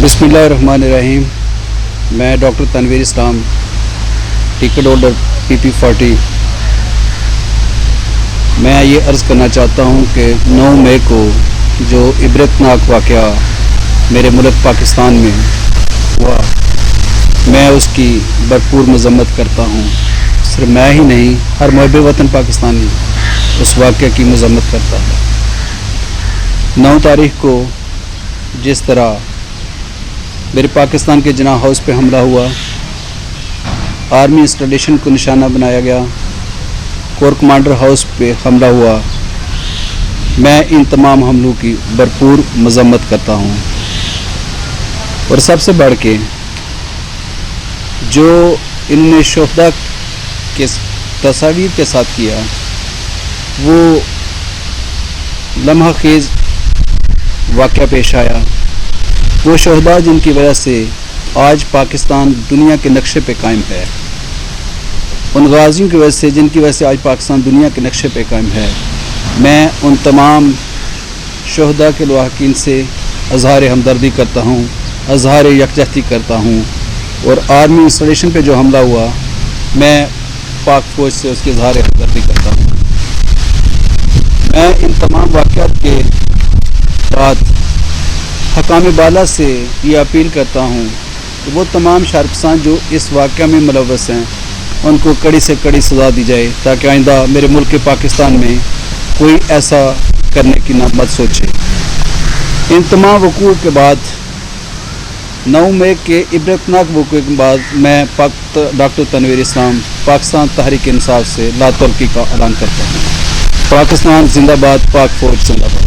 बिस्मिल्लाहिर्रहमानिर्रहीम। मैं डॉक्टर तनवीर इस्लाम, ticket holder PP40। मैं ये अर्ज़ करना चाहता हूँ कि 9 मई को जो इबरतनाक वाक़या मेरे मुल्क पाकिस्तान में हुआ, मैं उसकी भरपूर मज़म्मत करता हूँ। सिर्फ मैं ही नहीं, हर मुहब्बे वतन पाकिस्तानी उस वाक़े की मज़म्मत करता है। 9 तारीख को जिस तरह मेरे पाकिस्तान के जिन्ना हाउस पे हमला हुआ, आर्मी इंस्टॉलेशन को निशाना बनाया गया, कोर कमांडर हाउस पे हमला हुआ, मैं इन तमाम हमलों की भरपूर मज़म्मत करता हूँ। और सबसे बढ़ के जो इन्होंने शोहदा के तस्वीर के साथ किया, वो लम्हा खेज़ वाक़या पेश आया। वो शोहदा जिनकी वजह से आज पाकिस्तान दुनिया के नक्शे पे कायम है, उन गाजियों की वजह से जिनकी वजह से आज पाकिस्तान दुनिया के नक्शे पे कायम है, मैं उन तमाम शोहदा के लवाहकीन से अज़हार हमदर्दी करता हूँ, अज़हार यकजहती करता हूँ। और आर्मी इंस्टॉलेशन पे जो हमला हुआ, मैं पाक फौज से उसके अज़हार हमदर्दी करता हूँ। मैं इन तमाम वाक़यात के बाद हकाम बाला से ये अपील करता हूँ कि वो तमाम शारपसान जो इस वाक़या में मुलव्वस हैं, उनको कड़ी से कड़ी सज़ा दी जाए, ताकि आइंदा मेरे मुल्क के पाकिस्तान में कोई ऐसा करने की ना मत सोचे। इन तमाम वक़ूअ के बाद 9 मई के इबरतनाक वक़ूअ के बाद मैं डॉक्टर तनवीर इस्लाम पाकिस्तान तहरीक इंसाफ से लातरकी का ऐलान करता हूँ। पाकिस्तान जिंदाबाद, पाक फौज जिंदाबाद।